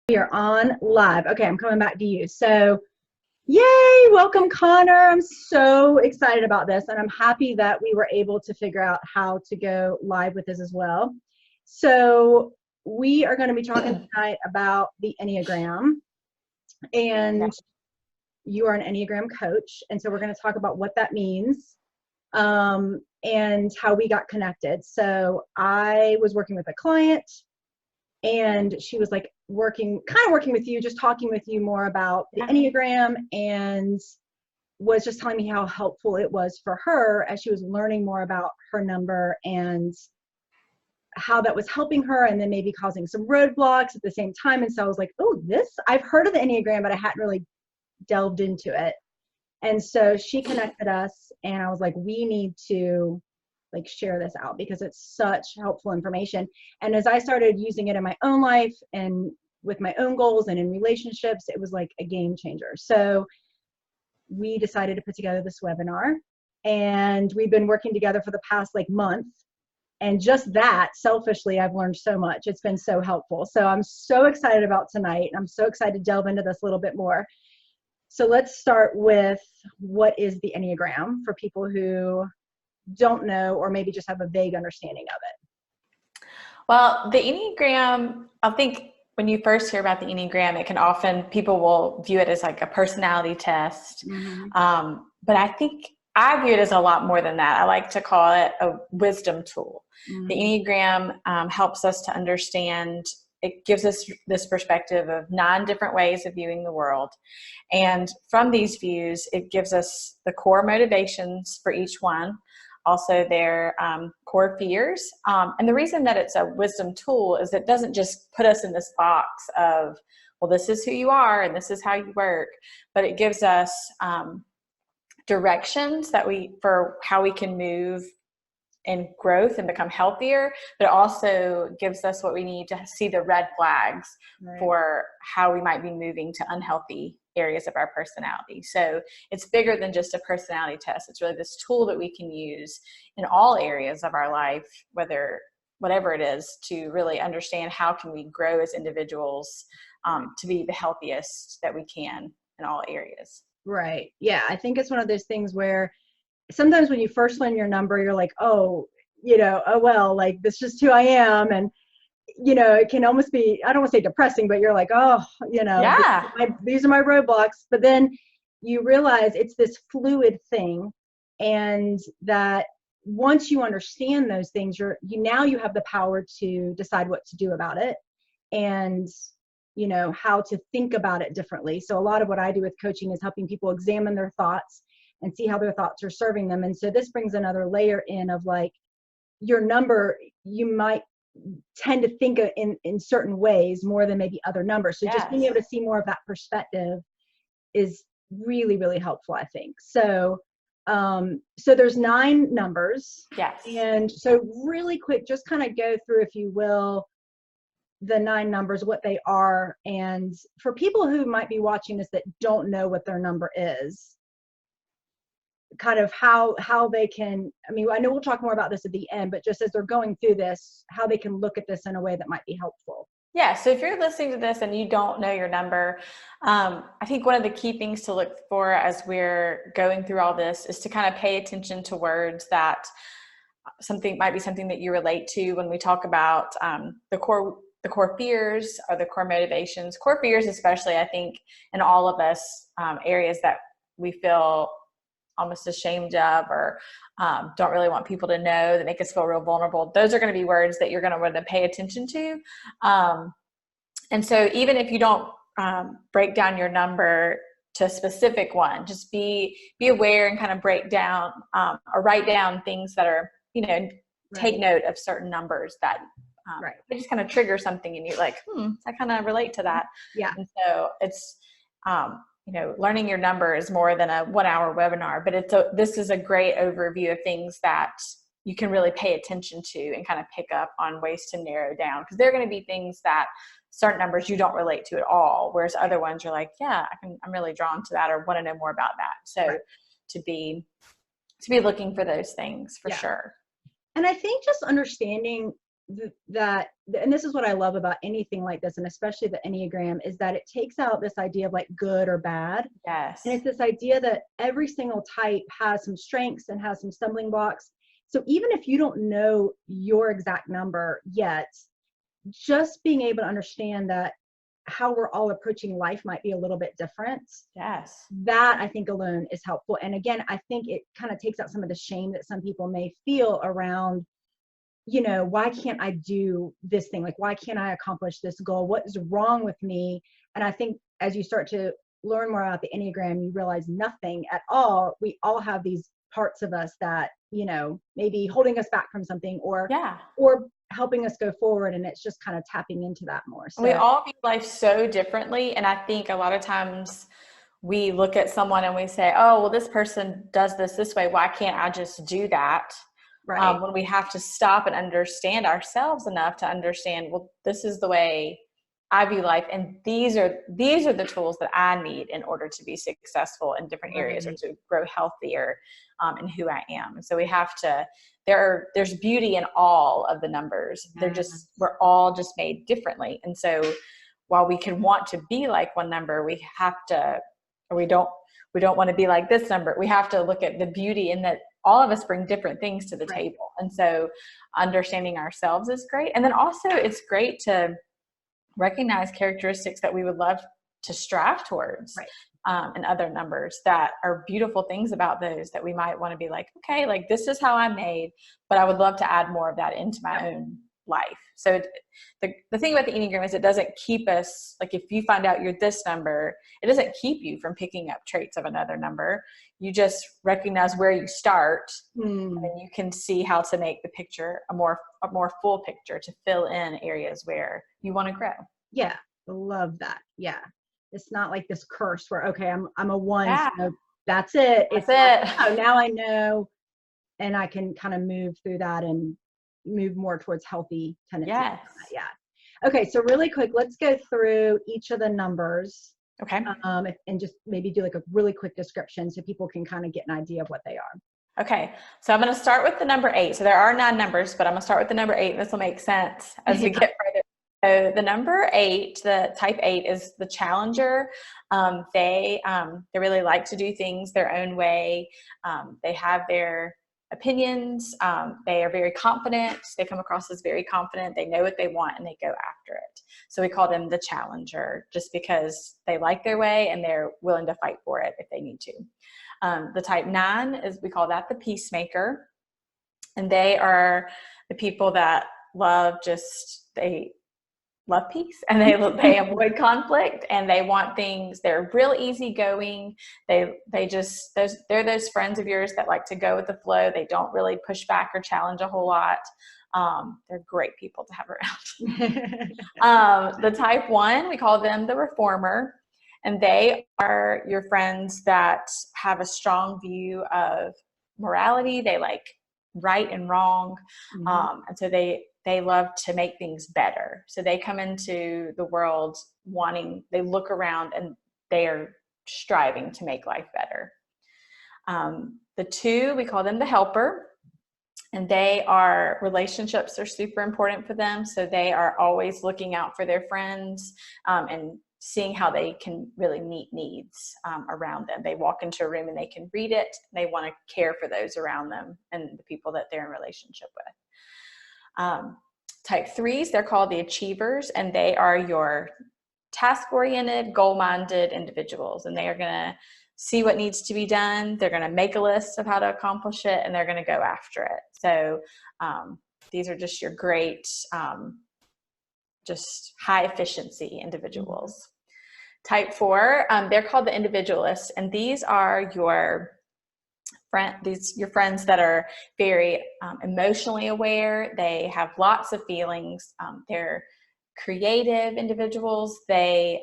We are on live. Okay, I'm coming back to you. So, yay, welcome, Connor. I'm so excited about this, and I'm happy that we were able to figure out how to go live with this as well. So, we are going to be talking tonight about the Enneagram, and you are an Enneagram coach, and so we're going to talk about what that means and how we got connected. So, I was working with a client and she was like working with you, just talking with you more about the Enneagram, and was just telling me how helpful it was for her as she was learning more about her number and how that was helping her and then maybe causing some roadblocks at the same time. And so I was like, oh, I've heard of the Enneagram, but I hadn't really delved into it. And so she connected us, and I was like, we need to share this out because it's such helpful information. And as I started using it in my own life and with my own goals and in relationships, it was like a game changer. So we decided to put together this webinar, and we've been working together for the past month. And just that, selfishly, I've learned so much. It's been so helpful. So I'm so excited about tonight. I'm so excited to delve into this a little bit more. So let's start with, what is the Enneagram for people who don't know or maybe just have a vague understanding of it? Well, the Enneagram, I think when you first hear about the Enneagram, it can often, people will view it as like a personality test. Mm-hmm. But I think I view it as a lot more than that. I like to call it a wisdom tool. Mm-hmm. The Enneagram helps us to understand, it gives us this perspective of 9 different ways of viewing the world. And from these views, it gives us the core motivations for each one, also their core fears. And the reason that it's a wisdom tool is it doesn't just put us in this box of, well, this is who you are and this is how you work, but it gives us directions for how we can move in growth and become healthier, but it also gives us what we need to see the red flags for how we might be moving to unhealthy areas of our personality. So it's bigger than just a personality test. It's really this tool that we can use in all areas of our life, whatever it is, to really understand how can we grow as individuals to be the healthiest that we can in all areas. Right. Yeah. I think it's one of those things where sometimes when you first learn your number, you're like, oh, well, this is just who I am. And, it can almost be, I don't want to say depressing, but you're like, oh, Yeah. these are my roadblocks. But then you realize it's this fluid thing. And that once you understand those things, now you have the power to decide what to do about it. And how to think about it differently. So a lot of what I do with coaching is helping people examine their thoughts and see how their thoughts are serving them. And so this brings another layer in of your number, you might tend to think in certain ways more than maybe other numbers. So just being able to see more of that perspective is really, really helpful, I think. So there's 9 numbers. Yes. And so really quick, just kind of go through, if you will, the 9 numbers, what they are. And for people who might be watching this that don't know what their number is, kind of how they can, I know we'll talk more about this at the end, but just as they're going through this, how they can look at this in a way that might be helpful. Yeah, so if you're listening to this and you don't know your number, I think one of the key things to look for as we're going through all this is to kind of pay attention to words that might be something that you relate to when we talk about the core fears or the core motivations. Core fears, especially, I think, in all of us, areas that we feel almost ashamed of or don't really want people to know, that make us feel real vulnerable. Those are going to be words that you're going to want to pay attention to. And so even if you don't break down your number to a specific one, just be aware and kind of break down or write down things that are, take note of certain numbers that they just kind of trigger something and you're like, I kind of relate to that. Yeah. And so it's, learning your number is more than a 1-hour webinar, but this is a great overview of things that you can really pay attention to and kind of pick up on ways to narrow down. Because there are going to be things that certain numbers you don't relate to at all, whereas other ones you're like, yeah, I'm really drawn to that or want to know more about that. So to be looking for those things for sure. And I think just understanding and this is what I love about anything like this, and especially the Enneagram, is that it takes out this idea of like good or bad. And Yes. it's this idea that every single type has some strengths and has some stumbling blocks. So even if you don't know your exact number yet, just being able to understand that how we're all approaching life might be a little bit different, Yes. that I think alone is helpful. And again, I think it kind of takes out some of the shame that some people may feel around, why can't I do this thing? Like, why can't I accomplish this goal? What is wrong with me? And I think as you start to learn more about the Enneagram, you realize nothing at all. We all have these parts of us that, maybe holding us back from something Yeah. or helping us go forward. And it's just kind of tapping into that more. We So, all view life so differently. And I think a lot of times we look at someone and we say, oh, well, this person does this way. Why can't I just do that? right. When we have to stop and understand ourselves enough to understand, well, this is the way I view life. And these are the tools that I need in order to be successful in different areas or Right. to grow healthier in who I am. And so we have to, there's beauty in all of the numbers. We're all just made differently. And so while we can want to be like one number, we have to, or we don't want to be like this number. We have to look at the beauty in that all of us bring different things to the Right. table. And so understanding ourselves is great. And then also it's great to recognize characteristics that we would love to strive towards. Right. And other numbers that are beautiful things about those that we might want to be like, okay, like this is how I'm made, but I would love to add more of that into my own life. So the thing about the Enneagram is it doesn't keep us, like if you find out you're this number, it doesn't keep you from picking up traits of another number. You just recognize where you start and then you can see how to make the picture a more full picture to fill in areas where you want to grow. Yeah. Love that. Yeah. It's not like this curse where, okay, I'm a one, Yeah. so that's it. That's It's like, it. oh, now I know, and I can kind of move through that and move more towards healthy tendencies. Yes. Yeah. Okay. So really quick, let's go through each of the numbers. Okay. And just maybe do like a really quick description so people can kind of get an idea of what they are. Okay, so I'm going to start with the number 8. So there are 9 numbers, but I'm going to start with the number 8, and this will make sense as we get further. So the number 8, the type 8, is the challenger. They really like to do things their own way. They have their opinions. They are very confident. They come across as very confident. They know what they want and they go after it. So we call them the challenger just because they like their way and they're willing to fight for it if they need to. The type 9 is, we call that the peacemaker. And they are the people that they love peace and they avoid conflict and they want things. They're real easygoing. They're those friends of yours that like to go with the flow. They don't really push back or challenge a whole lot. They're great people to have around. The type 1, we call them the reformer. And they are your friends that have a strong view of morality. They like right and wrong. And so they love to make things better. So they come into the world they look around and they are striving to make life better. The 2, we call them the helper. And relationships are super important for them. So they are always looking out for their friends and seeing how they can really meet needs around them. They walk into a room and they can read it. They want to care for those around them and the people that they're in relationship with. Type 3s, they're called the achievers, and they are your task-oriented, goal-minded individuals. And they are going to see what needs to be done. They're going to make a list of how to accomplish it, and they're going to go after it. So these are just your great, just high efficiency individuals. Type 4, they're called the individualists, and these are your friends that are very emotionally aware. They have lots of feelings. They're creative individuals. They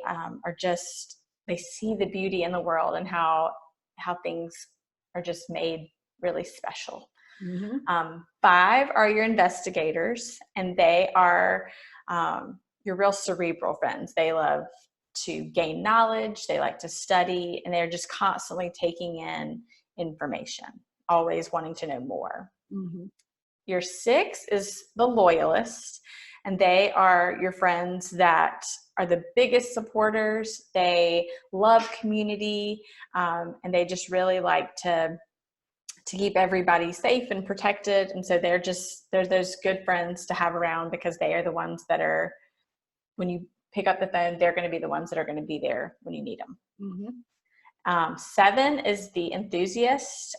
they see the beauty in the world and how things are just made really special. 5 are your investigators, and they are your real cerebral friends. They love to gain knowledge. They like to study, and they're just constantly taking in information, always wanting to know more. Your 6 is the loyalist, and they are your friends that are the biggest supporters. They love community, and they just really like to keep everybody safe and protected. And so they're those good friends to have around, because they are the ones that are, when you pick up the phone, they're going to be the ones that are going to be there when you need them. Mm-hmm. 7 is the enthusiast.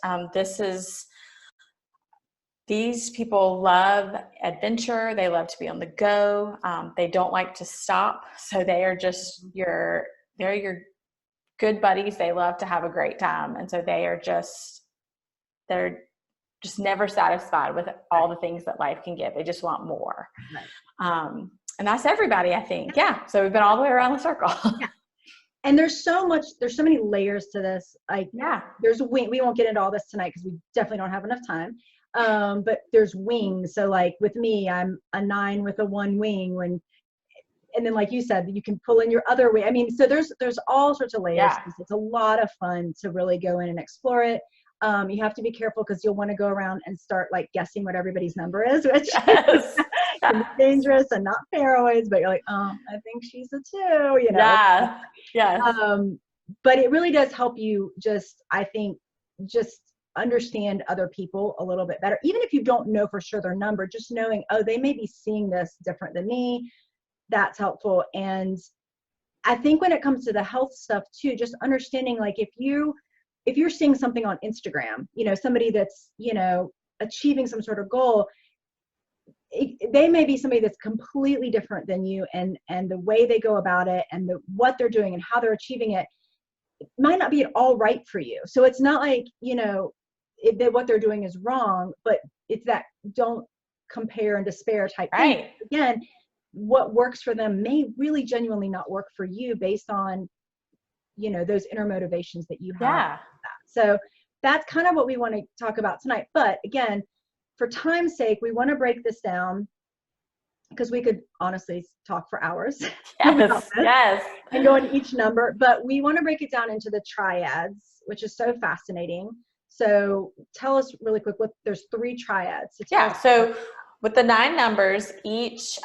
These people love adventure. They love to be on the go. They don't like to stop. So they are just they're your good buddies. They love to have a great time. And so they're just never satisfied with all the things that life can give. They just want more. Right. And that's everybody, I think. Yeah. So we've been all the way around the circle. Yeah. And there's so many layers to this. Like, yeah, there's a wing. We won't get into all this tonight because we definitely don't have enough time. But there's wings. So like with me, I'm a 9 with a 1 wing, and then like you said, you can pull in your other wing. I mean, so there's all sorts of layers. Yeah. It's a lot of fun to really go in and explore it. You have to be careful because you'll want to go around and start like guessing what everybody's number is, which yes. can be dangerous and not fair always, but you're like, I think she's a 2, you know. Yeah. Yes. But it really does help you just understand other people a little bit better. Even if you don't know for sure their number, just knowing, they may be seeing this different than me, that's helpful. And I think when it comes to the health stuff too, just understanding, like if you're seeing something on Instagram, somebody that's, achieving some sort of goal, they may be somebody that's completely different than you, and the way they go about it and what they're doing and how they're achieving it might not be at all right for you. So it's not like, that what they're doing is wrong, but it's that don't compare and despair type thing. Again, what works for them may really genuinely not work for you based on, those inner motivations that you have. Yeah. So that's kind of what we want to talk about tonight. But again, for time's sake, we want to break this down because we could honestly talk for hours. Yes. And go into each number, but we want to break it down into the triads, which is so fascinating. So tell us really quick, there's 3 triads. So with the 9 numbers, each,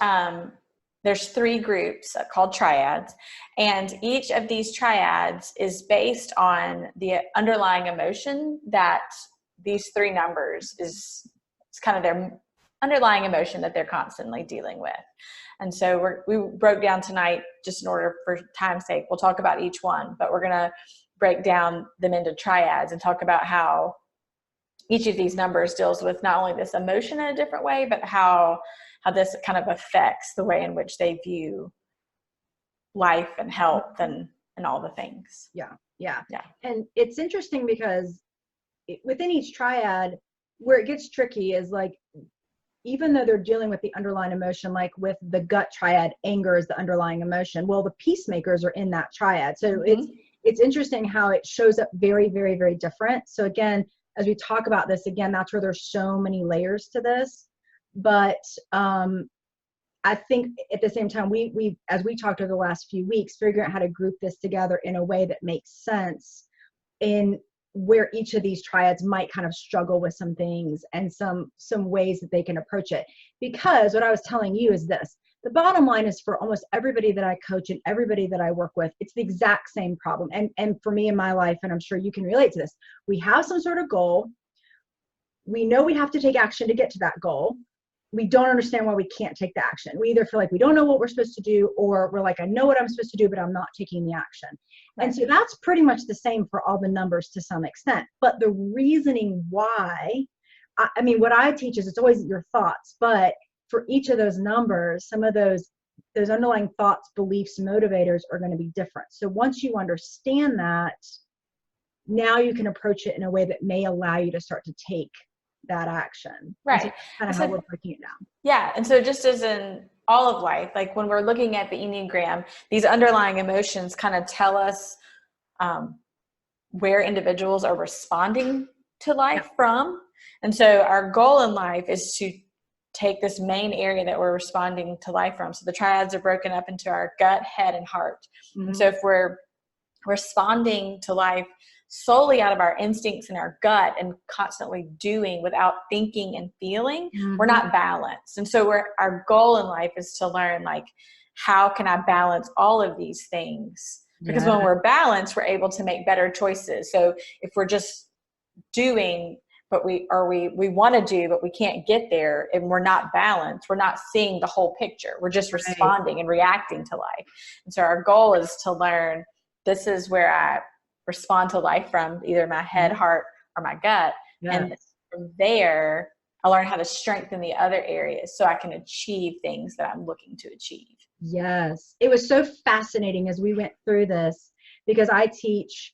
there's 3 groups called triads, and each of these triads is based on the underlying emotion that these 3 numbers it's kind of their underlying emotion that they're constantly dealing with. And so we broke down tonight, just in order for time's sake, we'll talk about each one, but we're going to break down them into triads and talk about how each of these numbers deals with not only this emotion in a different way, but how this kind of affects the way in which they view life and health and all the things. Yeah. And it's interesting because within each triad, where it gets tricky is like, even though they're dealing with the underlying emotion, like with the gut triad, anger is the underlying emotion. Well, the peacemakers are in that triad. So it's interesting how it shows up very, very, very different. So again, as we talk about this, again, that's where there's so many layers to this. But I think at the same time, we as we talked over the last few weeks, figuring out how to group this together in a way that makes sense in where each of these triads might kind of struggle with some things and some ways that they can approach it. Because what I was telling you is this: the bottom line is, for almost everybody that I coach and everybody that I work with, it's the exact same problem. And for me in my life, and I'm sure you can relate to this, we have some sort of goal. We know we have to take action to get to that goal. We don't understand why we can't take the action. We either feel like we don't know what we're supposed to do, or we're like, I know what I'm supposed to do, but I'm not taking the action. Right. And so that's pretty much the same for all the numbers to some extent. But the reasoning why, I mean, what I teach is it's always your thoughts, but for each of those numbers, some of those underlying thoughts, beliefs, motivators are going to be different. So once you understand that, now you can approach it in a way that may allow you to start to take that action. Right. So kind of how we're breaking it down. Yeah. And so just as in all of life, like when we're looking at the Enneagram, these underlying emotions kind of tell us where individuals are responding to life from. And so our goal in life is to take this main area that we're responding to life from. So the triads are broken up into our gut, head, and heart. Mm-hmm. And so if we're responding to life solely out of our instincts and our gut and constantly doing without thinking and feeling, we're not balanced. And so our goal in life is to learn, like, how can I balance all of these things? Because when we're balanced, we're able to make better choices. So if we're just doing, but we want to do, but we can't get there, and we're not balanced, we're not seeing the whole picture. We're just responding and reacting to life. And so our goal is to learn, this is where I respond to life from either my head, heart, or my gut. And from there, I learn how to strengthen the other areas so I can achieve things that I'm looking to achieve. Yes. It was so fascinating as we went through this, because I teach,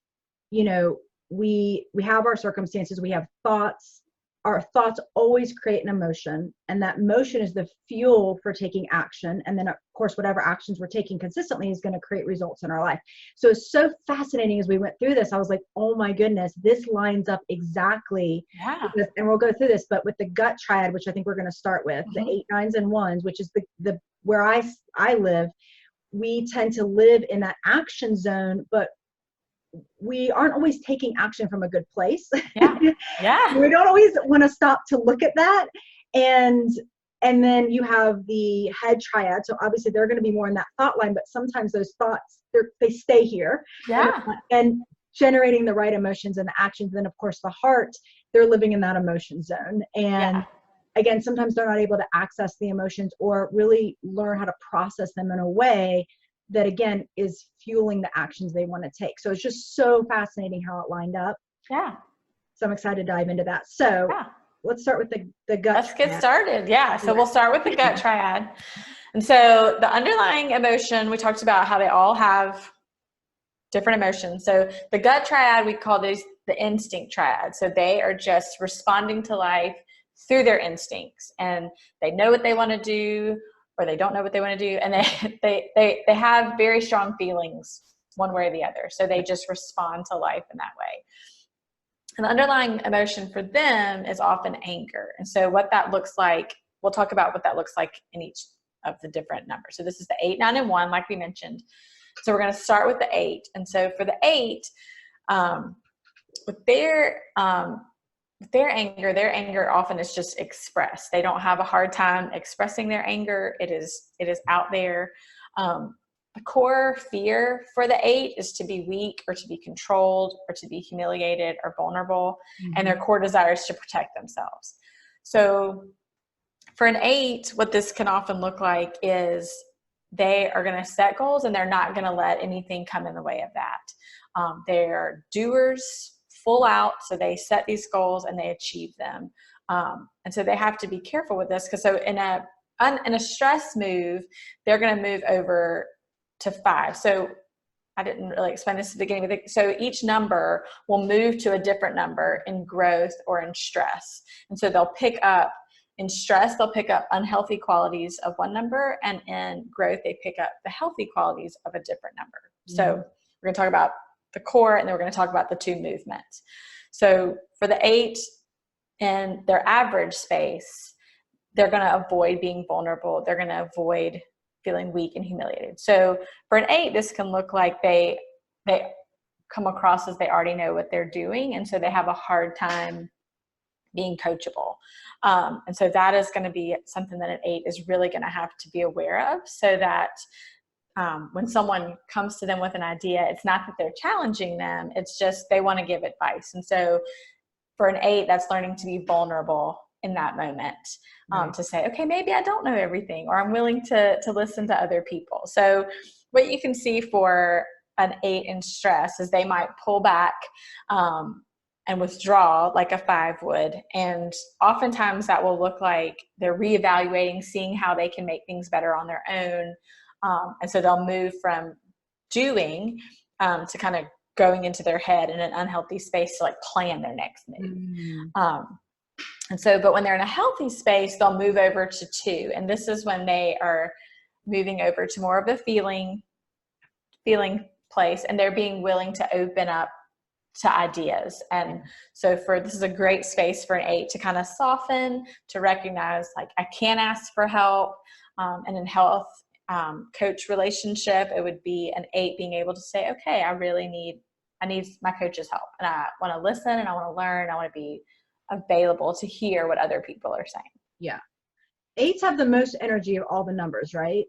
we have our circumstances, we have thoughts. Our thoughts always create an emotion, and that emotion is the fuel for taking action. And then, of course, whatever actions we're taking consistently is going to create results in our life. So it's so fascinating as we went through this. I was like, oh my goodness, this lines up exactly. Yeah. And we'll go through this, but with the gut triad, which I think we're going to start with, the 8, 9s, and 1s, which is the where I live, we tend to live in that action zone, but we aren't always taking action from a good place. Yeah. We don't always want to stop to look at that. And then you have the head triad. So obviously they're going to be more in that thought line, but sometimes those thoughts, they stay here. Yeah. And generating the right emotions and the actions. Then of course the heart, they're living in that emotion zone. And again, sometimes they're not able to access the emotions or really learn how to process them in a way that, again, is fueling the actions they want to take. So it's just so fascinating how it lined up. Yeah. So I'm excited to dive into that. So let's start with the gut. Let's get started. Yeah. So we'll start with the gut triad. And so the underlying emotion, we talked about how they all have different emotions. So the gut triad, we call these the instinct triad. So they are just responding to life through their instincts, and they know what they want to do, or they don't know what they want to do. And they have very strong feelings one way or the other. So they just respond to life in that way. And the underlying emotion for them is often anger. And so what that looks like, we'll talk about what that looks like in each of the different numbers. So this is the 8, 9, and 1, like we mentioned. So we're going to start with the 8. And so for the 8, with their anger often is just expressed. They don't have a hard time expressing their anger. It is out there. The core fear for the 8 is to be weak or to be controlled or to be humiliated or vulnerable. And their core desire is to protect themselves. So for an 8, what this can often look like is they are going to set goals and they're not going to let anything come in the way of that. They're doers full out. So they set these goals and they achieve them. And so they have to be careful with this, because so in a stress move, they're going to move over to 5. So I didn't really explain this at the beginning. So each number will move to a different number in growth or in stress. And so they'll pick up, in stress, they'll pick up unhealthy qualities of one number, and in growth, they pick up the healthy qualities of a different number. So we're going to talk about the core, and then we're going to talk about the 2 movements. So for the 8 in their average space, they're going to avoid being vulnerable. They're going to avoid feeling weak and humiliated. So for an 8, this can look like they come across as they already know what they're doing, and so they have a hard time being coachable. And so that is going to be something that an 8 is really going to have to be aware of, so that when someone comes to them with an idea, it's not that they're challenging them, it's just they want to give advice. And so for an 8, that's learning to be vulnerable in that moment, to say, okay, maybe I don't know everything, or I'm willing to listen to other people. So what you can see for an 8 in stress is they might pull back and withdraw like a 5 would. And oftentimes that will look like they're reevaluating, seeing how they can make things better on their own. And so they'll move from doing to kind of going into their head in an unhealthy space to like plan their next move. And so, but when they're in a healthy space, they'll move over to 2. And this is when they are moving over to more of a feeling place, and they're being willing to open up to ideas. And so this is a great space for an 8 to kind of soften, to recognize like I can ask for help. And in health coach relationship, it would be an 8 being able to say, okay, I really need I need my coach's help, and I want to listen, and I want to learn. I want to be available to hear what other people are saying. Yeah. 8s have the most energy of all the numbers, right?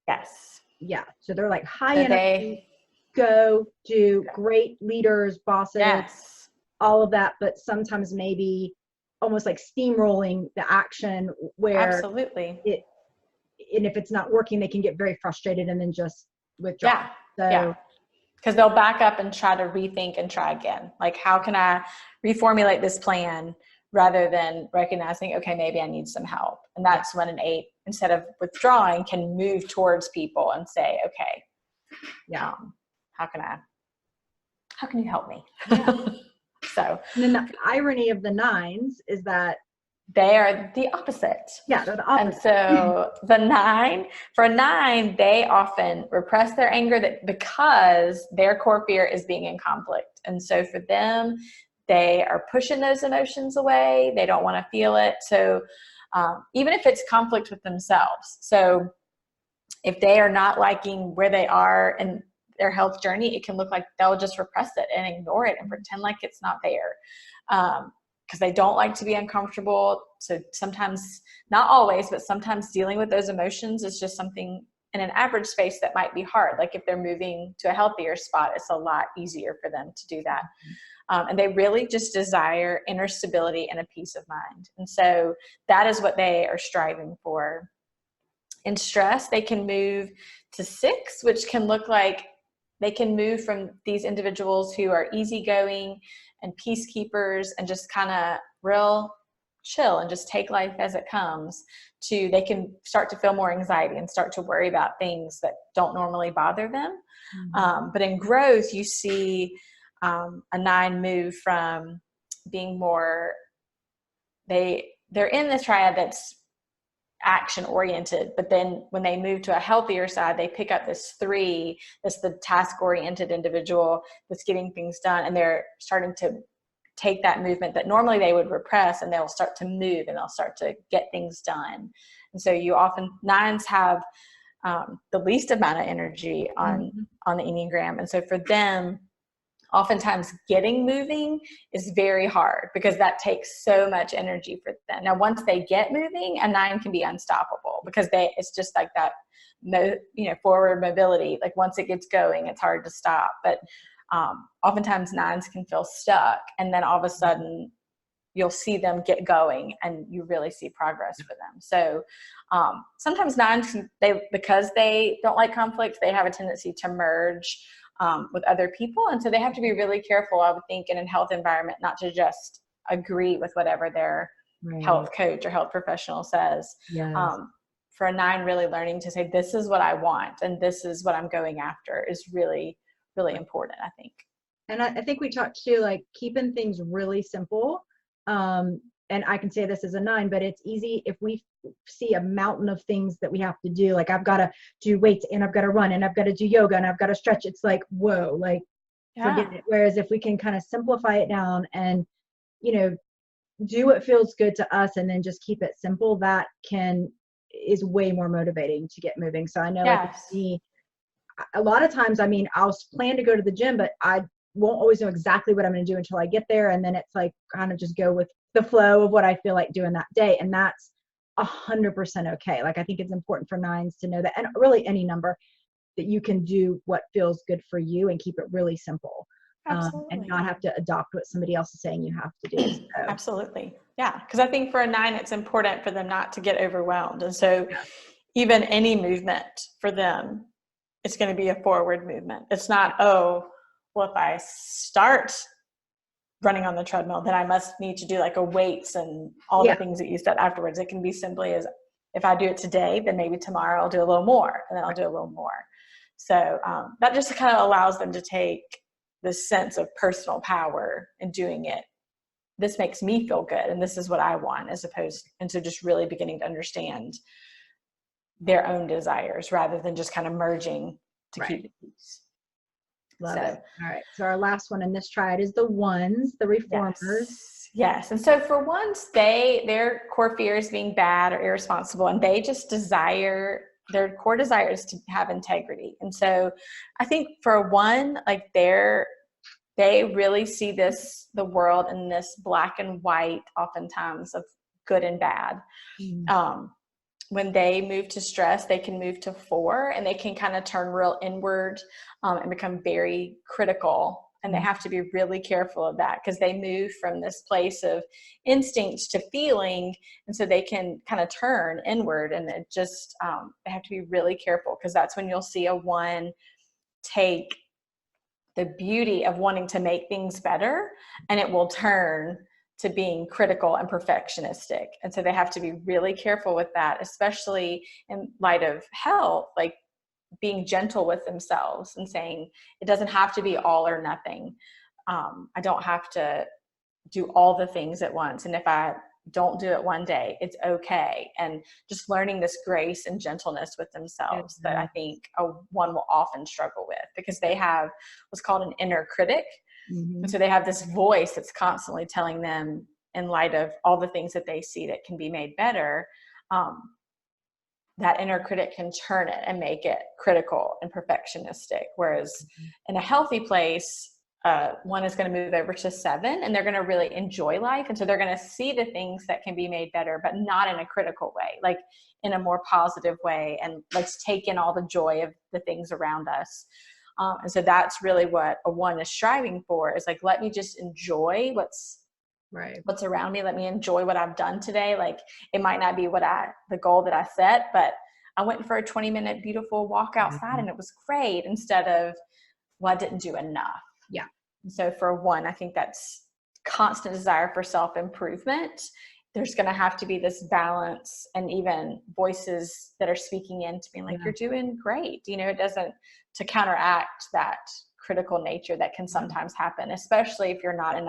Yes. Yeah. So they're like high So energy, go, do, great leaders, bosses, yes, all of that, but sometimes maybe almost like steamrolling the action where absolutely. And if it's not working, they can get very frustrated and then just withdraw. Yeah. So Yeah. Because they'll back up and try to rethink and try again. Like, how can I reformulate this plan rather than recognizing, okay, maybe I need some help. And that's when an 8, instead of withdrawing, can move towards people and say, okay, how can you help me? Yeah. So, and then the irony of the 9s is that they are the opposite. Yeah, they're the opposite. And so for a 9, they often repress their anger because their core fear is being in conflict. And so for them, they are pushing those emotions away. They don't want to feel it. So even if it's conflict with themselves. So if they are not liking where they are in their health journey, it can look like they'll just repress it and ignore it and pretend like it's not there. Because they don't like to be uncomfortable. So sometimes, not always, but sometimes dealing with those emotions is just something in an average space that might be hard. Like if they're moving to a healthier spot, it's a lot easier for them to do that. And they really just desire inner stability and a peace of mind. And so that is what they are striving for. In stress, they can move to 6, which can look like they can move from these individuals who are easygoing and peacekeepers and just kind of real chill and just take life as it comes, to they can start to feel more anxiety and start to worry about things that don't normally bother them. But in growth, you see a 9 move from being more, they're in the triad that's action oriented, but then when they move to a healthier side, they pick up this 3, that's the task oriented individual that's getting things done, and they're starting to take that movement that normally they would repress, and they'll start to move and they'll start to get things done. And so you often, 9s have the least amount of energy on the Enneagram, and so for them, oftentimes getting moving is very hard because that takes so much energy for them. Now, once they get moving, a 9 can be unstoppable because it's just like that, forward mobility. Like once it gets going, it's hard to stop. But oftentimes 9s can feel stuck, and then all of a sudden you'll see them get going and you really see progress for them. So sometimes 9s, because they don't like conflict, they have a tendency to merge with other people. And so they have to be really careful, I would think, in a health environment, not to just agree with whatever their health coach or health professional says. For a 9, really learning to say, this is what I want and this is what I'm going after is really, really important, I think. And I think we talked too, like keeping things really simple. And I can say this as a 9, but it's easy if we see a mountain of things that we have to do. Like I've got to do weights and I've got to run and I've got to do yoga and I've got to stretch. It's like, whoa, like forget it. Whereas if we can kind of simplify it down and, do what feels good to us and then just keep it simple, that is way more motivating to get moving. So I know like me, a lot of times, I'll plan to go to the gym, but I won't always know exactly what I'm going to do until I get there. And then it's like kind of just go with the flow of what I feel like doing that day. And that's 100% okay. Like I think it's important for 9s to know that, and really any number, that you can do what feels good for you and keep it really simple. And not have to adopt what somebody else is saying you have to do. So. Absolutely. Yeah. Because I think for a 9, it's important for them not to get overwhelmed. And so even any movement for them, it's going to be a forward movement. It's not, if I start running on the treadmill, then I must need to do like a weights and all the things that you said afterwards. It can be simply as, if I do it today, then maybe tomorrow I'll do a little more, and then I'll do a little more. So that just kind of allows them to take this sense of personal power in doing it. This makes me feel good, and this is what I want, and so just really beginning to understand their own desires rather than just kind of merging to keep the peace. Love it. All right. So our last one in this triad is the 1s, the reformers. Yes. And so for 1s, their core fear is being bad or irresponsible, and they just their core desire is to have integrity. And so I think for a 1, like their they really see the world in this black and white, oftentimes, of good and bad. When they move to stress, they can move to 4, and they can kind of turn real inward and become very critical. And they have to be really careful of that, because they move from this place of instinct to feeling. And so they can kind of turn inward, and it just, they have to be really careful, because that's when you'll see a 1 take the beauty of wanting to make things better, and it will turn to being critical and perfectionistic. And so they have to be really careful with that, especially in light of health, like being gentle with themselves and saying, it doesn't have to be all or nothing. I don't have to do all the things at once. And if I don't do it one day, it's okay. And just learning this grace and gentleness with themselves that I think one will often struggle with, because they have what's called an inner critic. And so they have this voice that's constantly telling them, in light of all the things that they see that can be made better, that inner critic can turn it and make it critical and perfectionistic. Whereas in a healthy place, 1 is going to move over to 7, and they're going to really enjoy life. And so they're going to see the things that can be made better, but not in a critical way, like in a more positive way. And let's take in all the joy of the things around us. And so that's really what a 1 is striving for, is like, let me just enjoy what's around me. Let me enjoy what I've done today. Like, it might not be the goal that I set, but I went for a 20-minute beautiful walk outside and it was great, instead of, well, I didn't do enough. Yeah. And so for 1, I think that's constant desire for self-improvement. There's going to have to be this balance, and even voices that are speaking in to being like, you're doing great. It doesn't, to counteract that critical nature that can sometimes happen, especially if you're not in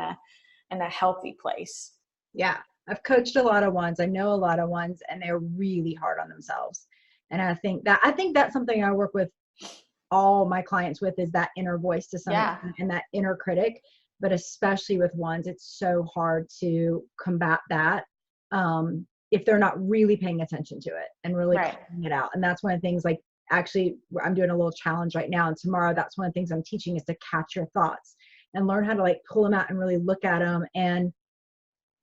a healthy place. Yeah. I've coached a lot of 1s. I know a lot of 1s, and they're really hard on themselves. And I think that's something I work with all my clients with, is that inner voice to some extent, and that inner critic. But especially with 1s, it's so hard to combat that if they're not really paying attention to it and really calling it out. And that's one of the things, like, actually, I'm doing a little challenge right now, and tomorrow, that's one of the things I'm teaching, is to catch your thoughts and learn how to, like, pull them out and really look at them and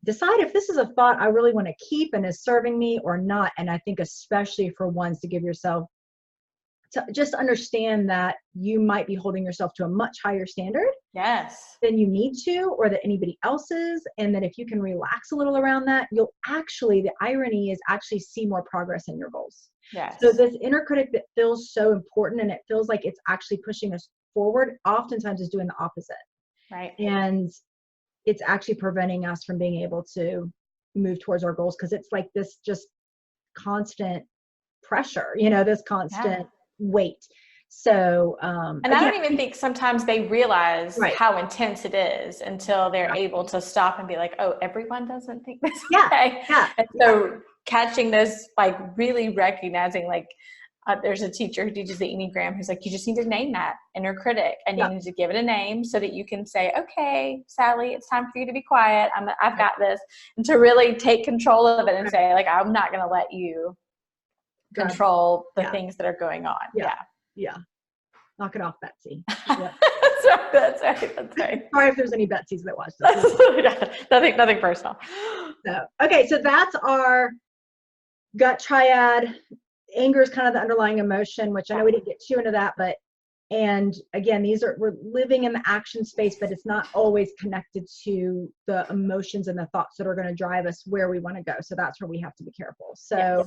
decide if this is a thought I really want to keep and is serving me or not. And I think especially for 1s, to give yourself, to just understand that you might be holding yourself to a much higher standard than you need to, or that anybody else is. And that if you can relax a little around that, you'll actually, the irony is, actually see more progress in your goals. So this inner critic that feels so important, and it feels like it's actually pushing us forward, oftentimes is doing the opposite. And it's actually preventing us from being able to move towards our goals, because it's like this just constant pressure, this constant weight. So, and again, I don't even think sometimes they realize how intense it is until they're able to stop and be like, oh, everyone doesn't think this way. And so catching this, like, really recognizing, like, there's a teacher who teaches the Enneagram who's like, you just need to name that inner critic, and you need to give it a name so that you can say, okay, Sally, it's time for you to be quiet. I've got this. And to really take control of it and say, like, I'm not going to let you control the things that are going on. Yeah. Knock it off, Betsy. That's right. Sorry if there's any Betsies that watch this. Nothing personal. So that's our gut triad. Anger is kind of the underlying emotion, which I know we didn't get too into that, but, and again, we're living in the action space, but it's not always connected to the emotions and the thoughts that are going to drive us where we want to go. So that's where we have to be careful. So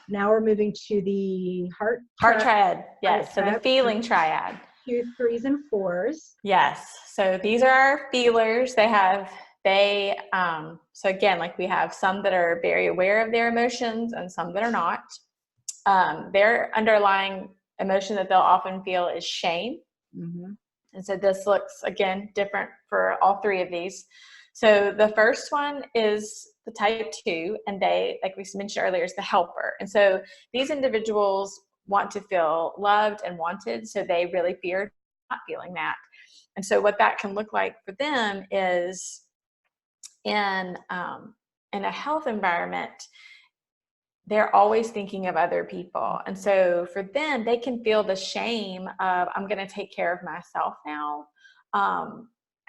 now we're moving to the heart triad. Yes. So the feeling triad. 2, 3s, and 4s. Yes. So these are our feelers. So again, like, we have some that are very aware of their emotions and some that are not. Their underlying emotion that they'll often feel is shame. And so this looks, again, different for all 3 of these. So the first one is the type 2, and they, like we mentioned earlier, is the helper. And so these individuals want to feel loved and wanted, so they really fear not feeling that. And so what that can look like for them is in a health environment, they're always thinking of other people. And so for them, they can feel the shame of, I'm going to take care of myself now.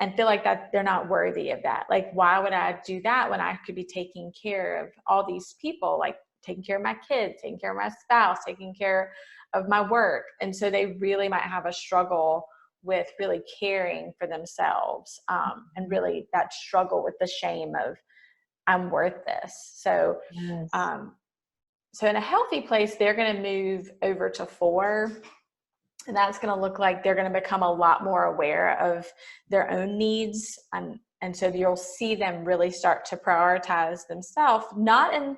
and feel like that they're not worthy of that. Like, why would I do that when I could be taking care of all these people, like taking care of my kids, taking care of my spouse, taking care of my work? And so they really might have a struggle with really caring for themselves, and really that struggle with the shame of, I'm worth this. So, Yes. so in a healthy place, they're going to move over to 4. And that's going to look like they're going to become a lot more aware of their own needs. And so you'll see them really start to prioritize themselves, not in,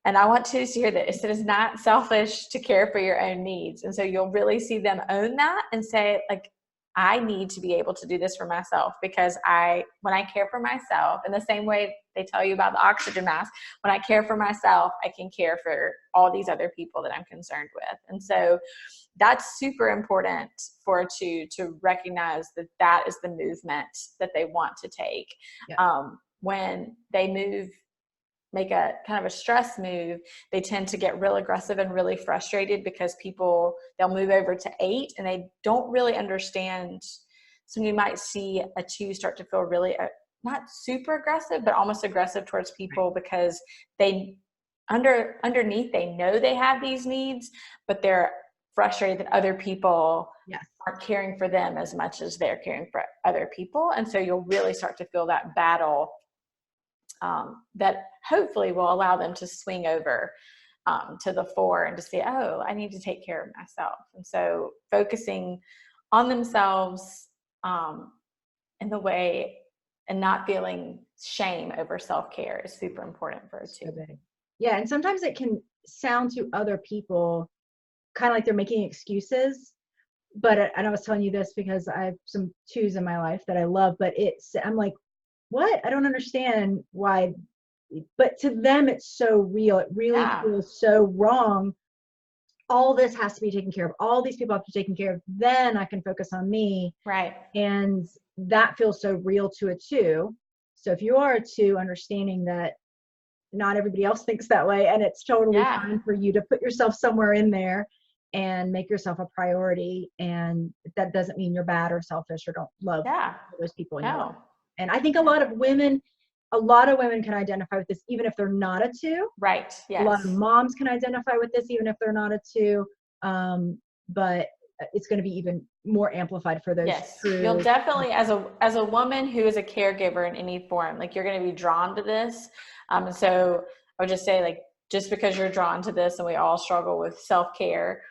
and I want to hear this, it is not selfish to care for your own needs. And so you'll really see them own that and say, like, I need to be able to do this for myself, because when I care for myself, in the same way they tell you about the oxygen mask, when I care for myself, I can care for all these other people that I'm concerned with. And so that's super important to recognize that that is the movement that they want to take. Yeah. When they make a kind of a stress move, they tend to get real aggressive and really frustrated because they'll move over to 8 and they don't really understand. So you might see a 2 start to feel really not super aggressive, but almost aggressive towards people, because they underneath they know they have these needs, but they're frustrated that other people aren't caring for them as much as they're caring for other people. And so you'll really start to feel that battle, that hopefully will allow them to swing over to the 4 and to say, oh, I need to take care of myself. And so focusing on themselves in the way, and not feeling shame over self-care is super important for a 2. Yeah, and sometimes it can sound to other people kind of like they're making excuses. But and I was telling you this because I have some 2s in my life that I love, but I'm like, what? I don't understand why. But to them, it's so real. It really feels so wrong. All this has to be taken care of. All these people have to be taken care of. Then I can focus on me. Right. And that feels so real to a 2. So if you are a 2, understanding that not everybody else thinks that way, and it's totally fine for you to put yourself somewhere in there and make yourself a priority. And that doesn't mean you're bad or selfish or don't love those people in your life. And I think a lot of women can identify with this, even if they're not a 2. Right. Yes. A lot of moms can identify with this, even if they're not a 2. But it's going to be even more amplified for those. Yes. You'll definitely, as a woman who is a caregiver in any form, like, you're going to be drawn to this. And so I would just say, like, just because you're drawn to this, and we all struggle with self-care,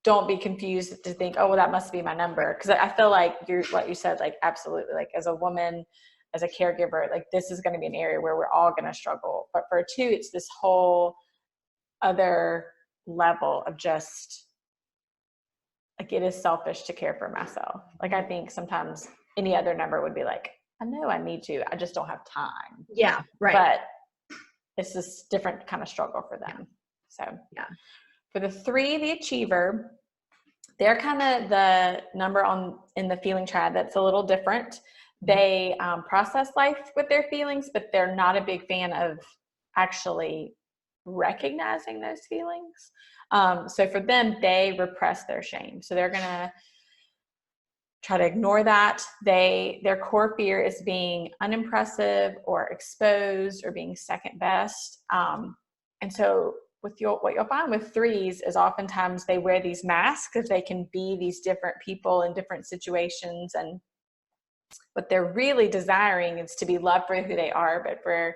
don't be confused to think, oh, well, that must be my number. Because I feel like what you said, like, absolutely, like, as a woman, as a caregiver, like, this is going to be an area where we're all going to struggle. But for a 2, it's this whole other level of just, like, it is selfish to care for myself. Like, I think sometimes any other number would be like, I know I need to, I just don't have time. Yeah, right. But it's this different kind of struggle for them. So for the 3, the achiever, they're kind of the number in the feeling triad that's a little different. They process life with their feelings, but they're not a big fan of actually recognizing those feelings. So for them, they repress their shame. So they're going to try to ignore that. Their core fear is being unimpressive or exposed or being second best. And so what you'll find with 3s is oftentimes they wear these masks because they can be these different people in different situations. And what they're really desiring is to be loved for who they are, but for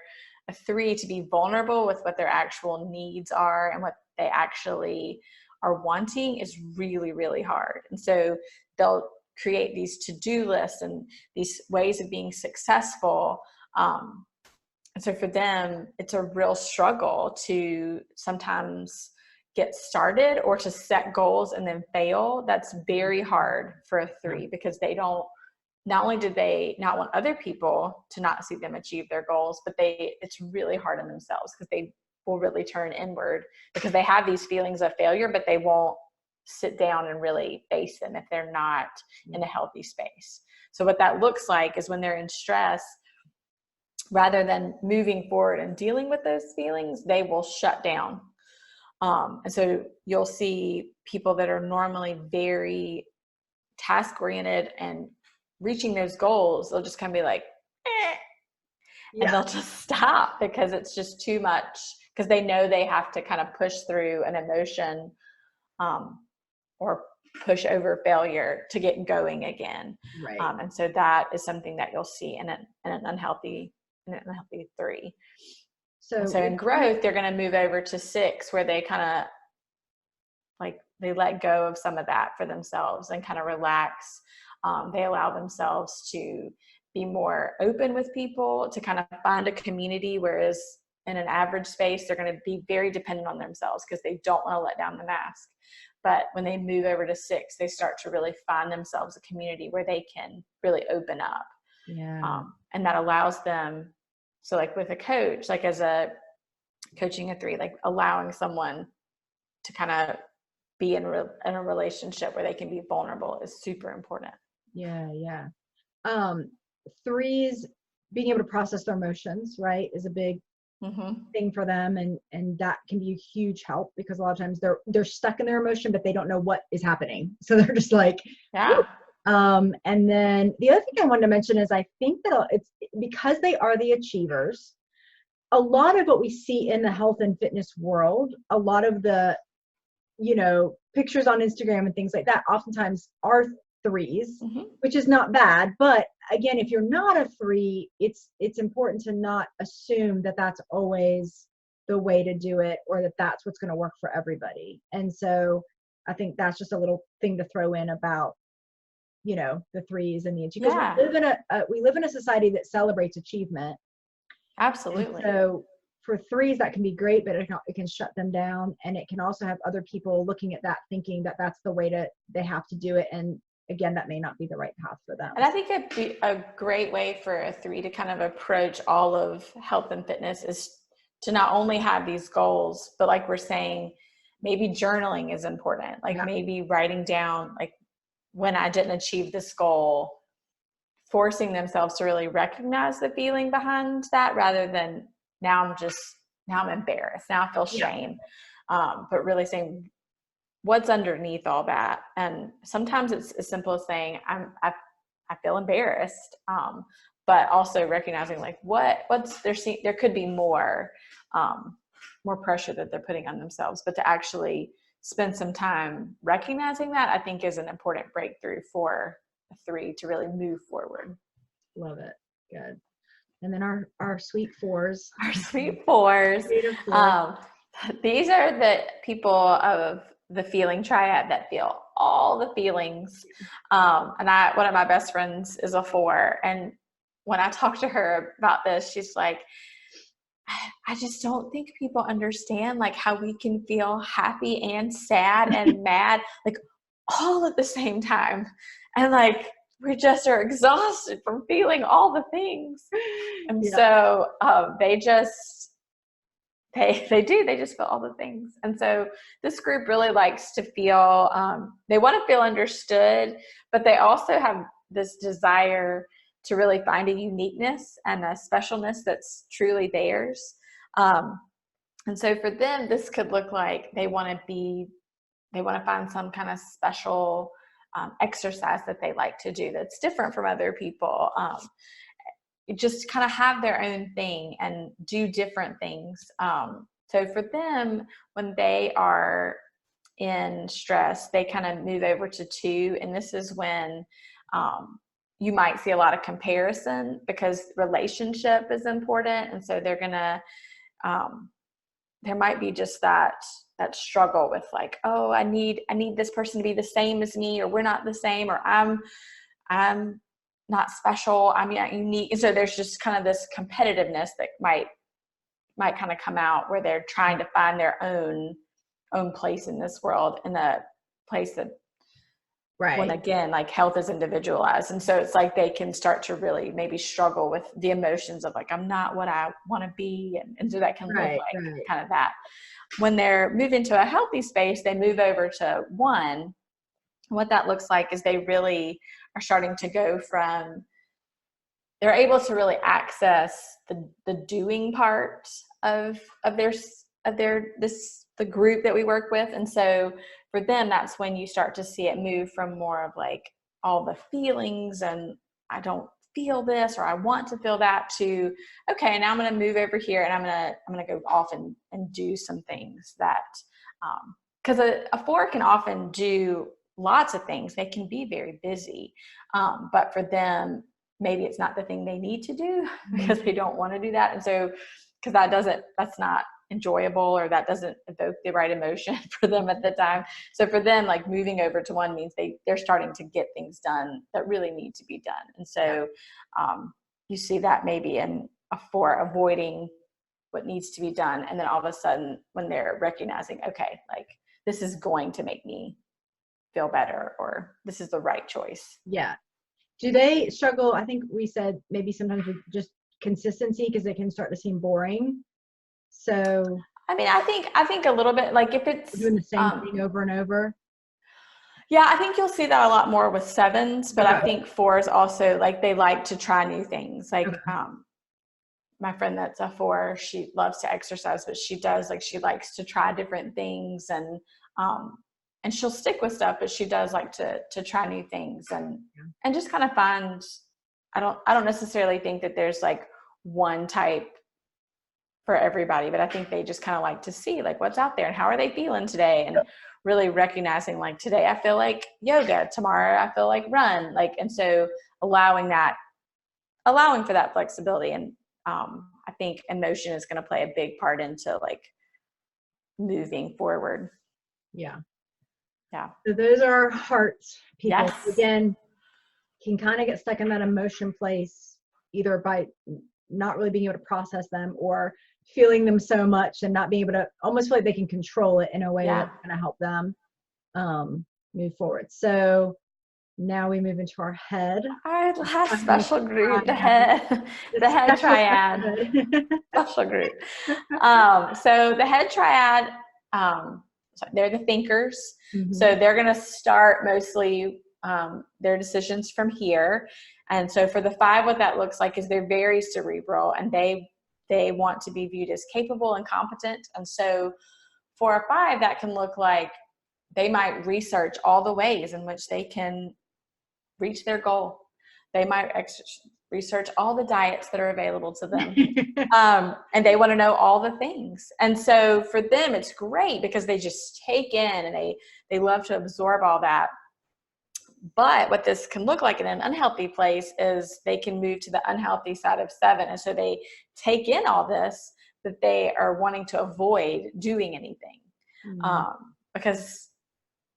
a 3 to be vulnerable with what their actual needs are and what they actually are wanting is really, really hard. And so they'll create these to-do lists and these ways of being successful. And so for them, it's a real struggle to sometimes get started or to set goals and then fail. That's very hard for a 3 because they don't, not only do they not want other people to not see them achieve their goals, but it's really hard on themselves because they will really turn inward because they have these feelings of failure, but they won't sit down and really face them if they're not in a healthy space. So what that looks like is when they're in stress, rather than moving forward and dealing with those feelings, they will shut down. And so you'll see people that are normally very task oriented and reaching those goals, they'll just kind of be like, and they'll just stop because it's just too much, because they know they have to kind of push through an emotion, or push over failure to get going again. Right. And so that is something that you'll see in an unhealthy 3. So in growth, they're going to move over to 6, where they kind of like, they let go of some of that for themselves and kind of relax. They allow themselves to be more open with people, to kind of find a community, whereas in an average space, they're going to be very dependent on themselves because they don't want to let down the mask. But when they move over to 6, they start to really find themselves a community where they can really open up. Yeah. And that allows them, so like with a coach, like as a coaching a 3, like allowing someone to kind of be in a relationship where they can be vulnerable is super important. Yeah. 3s being able to process their emotions, right, is a big thing for them, and that can be a huge help, because a lot of times they're stuck in their emotion, but they don't know what is happening, so they're just like, yeah. And then the other thing I wanted to mention is, I think that it's because they are the achievers. A lot of what we see in the health and fitness world, a lot of the pictures on Instagram and things like that oftentimes are 3s, which is not bad. But again, if you're not a 3, it's important to not assume that that's always the way to do it, or that that's what's going to work for everybody. And so I think that's just a little thing to throw in about, the 3s and the achievers. Because we live in a society that celebrates achievement. Absolutely. And so for 3s, that can be great, but it can shut them down, and it can also have other people looking at that thinking that that's the way they have to do it, and again, that may not be the right path for them. And I think it'd be a great way for a 3 to kind of approach all of health and fitness is to not only have these goals, but like we're saying, maybe journaling is important. Like maybe writing down, like, when I didn't achieve this goal, forcing themselves to really recognize the feeling behind that, rather than now I'm embarrassed, now I feel shame. But really saying what's underneath all that. And sometimes it's as simple as saying, I feel embarrassed. But also recognizing like there could be more pressure that they're putting on themselves, but to actually spend some time recognizing that, I think, is an important breakthrough for a 3 to really move forward. Love it. Good. And then our sweet 4s. Our sweet 4s. These are the people of the feeling triad that feel all the feelings. And one of my best friends is a 4. And when I talk to her about this, she's like, I just don't think people understand like how we can feel happy and sad and mad, like all at the same time. And like, we just are exhausted from feeling all the things. And so they just feel all the things. And so this group really likes to feel, they want to feel understood, but they also have this desire to really find a uniqueness and a specialness that's truly theirs. And so for them, this could look like they want to find some kind of special exercise that they like to do that's different from other people. Just kind of have their own thing and do different things. So for them, when they are in stress, they kind of move over to 2. And this is when you might see a lot of comparison, because relationship is important. And so they're going to, there might be just that struggle with like, oh, I need this person to be the same as me, or we're not the same, or I'm not special, I'm not unique. And so there's just kind of this competitiveness that might kind of come out, where they're trying to find their own place in this world, in a place that, when again, like health is individualized. And so it's like they can start to really maybe struggle with the emotions of like, I'm not what I want to be. And so that can look like kind of that. When they're moving to a healthy space, they move over to 1. What that looks like is they really are starting to go from, they're able to really access the doing part of the group that we work with. And so for them, that's when you start to see it move from more of like all the feelings and I don't feel this or I want to feel that to, okay, now I'm going to move over here and I'm going to go off and do some things that, because a 4 can often do lots of things. They can be very busy. But for them, maybe it's not the thing they need to do because they don't want to do that. And so, because that's not enjoyable or that doesn't evoke the right emotion for them at the time. So for them, like moving over to 1 means they're starting to get things done that really need to be done. And so you see that maybe in a 4 avoiding what needs to be done. And then all of a sudden when they're recognizing, okay, like this is going to make me feel better or this is the right choice. Yeah. Do they struggle? I think we said maybe sometimes with just consistency because it can start to seem boring. So I mean, I think a little bit, like if it's doing the same thing over and over. Yeah, I think you'll see that a lot more with 7s, but Okay. I think 4s also, like they like to try new things. Like my friend that's a 4, she loves to exercise, but she likes to try different things and she'll stick with stuff, but she does like to try new things and just kind of find, I don't necessarily think that there's like one type for everybody, but I think they just kind of like to see like what's out there and how are they feeling today, and really recognizing like today I feel like yoga, tomorrow I feel like run, like, and so allowing for that flexibility. And I think emotion is going to play a big part into like moving forward. Yeah. So those are hearts people. Yes. Again, can kind of get stuck in that emotion place either by not really being able to process them or feeling them so much and not being able to almost feel like they can control it in a way that's going to help them move forward. So now we move into our head. Our last special group, the head triad. Special group. So the head triad, they're the thinkers. So they're going to start mostly their decisions from here. And so for the 5, what that looks like is they're very cerebral and they want to be viewed as capable and competent. And so for a 5, that can look like they might research all the ways in which they can reach their goal. They might research all the diets that are available to them. And they want to know all the things. And so for them, it's great because they just take in and they love to absorb all that. But what this can look like in an unhealthy place is they can move to the unhealthy side of 7. And so they take in all this, that they are wanting to avoid doing anything. Because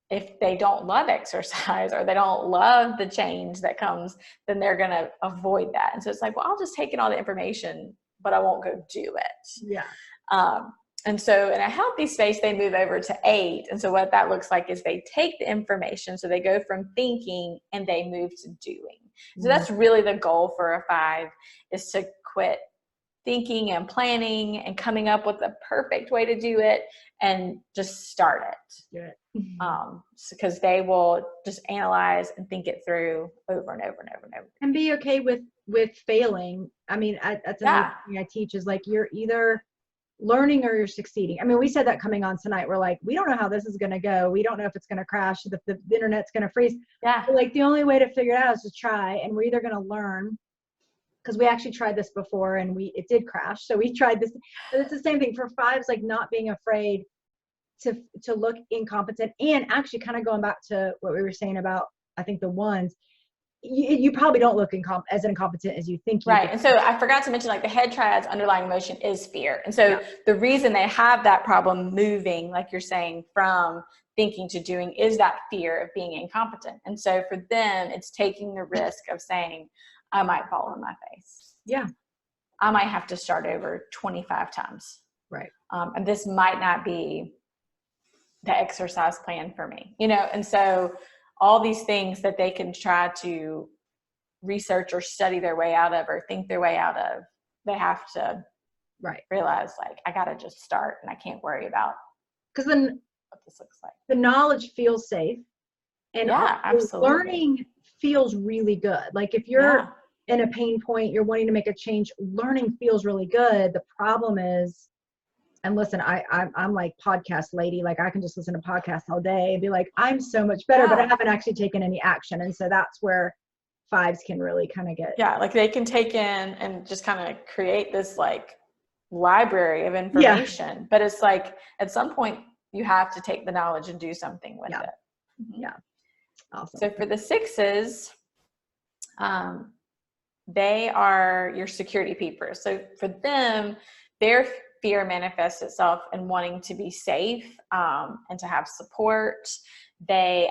if they don't love exercise or they don't love the change that comes, then they're going to avoid that. And so it's like, well, I'll just take in all the information, but I won't go do it. Yeah. And so in a healthy space, they move over to 8. And so what that looks like is they take the information. So they go from thinking and they move to doing. So that's really the goal for a 5, is to quit thinking and planning and coming up with the perfect way to do it and just start it. Because they will just analyze and think it through over and over and over and over. And be okay with failing. I mean, that's another thing I teach is like, you're either learning or you're succeeding. I mean, we said that coming on tonight. We're like, we don't know how this is going to go. We don't know if it's going to crash, if the internet's going to freeze. But like the only way to figure it out is to try. And we're either going to learn, because we actually tried this before and it did crash. So we tried this. But it's the same thing for 5s, like not being afraid to look incompetent, and actually kind of going back to what we were saying about, I think the 1s, you probably don't look as incompetent as you think you right do. And so I forgot to mention, like the head triad's underlying emotion is fear. And so the reason they have that problem moving, like you're saying, from thinking to doing is that fear of being incompetent. And so for them, it's taking the risk of saying, I might fall on my face. I might have to start over 25 times. Right. And this might not be the exercise plan for me, and so all these things that they can try to research or study their way out of or think their way out of, they have to realize, like, I got to just start and I can't worry about because then what this looks like. The knowledge feels safe, and absolutely. Learning feels really good. Like if you're in a pain point, you're wanting to make a change, learning feels really good. The problem is And listen, I'm like podcast lady. Like I can just listen to podcasts all day and be like, I'm so much better, but I haven't actually taken any action. And so that's where fives can really kind of get. Yeah. Like they can take in and just kind of create this like library of information, but it's like at some point you have to take the knowledge and do something with it. Mm-hmm. Yeah. Awesome. So for the sixes, they are your security peepers. So for them, their fear manifests itself in wanting to be safe and to have support. They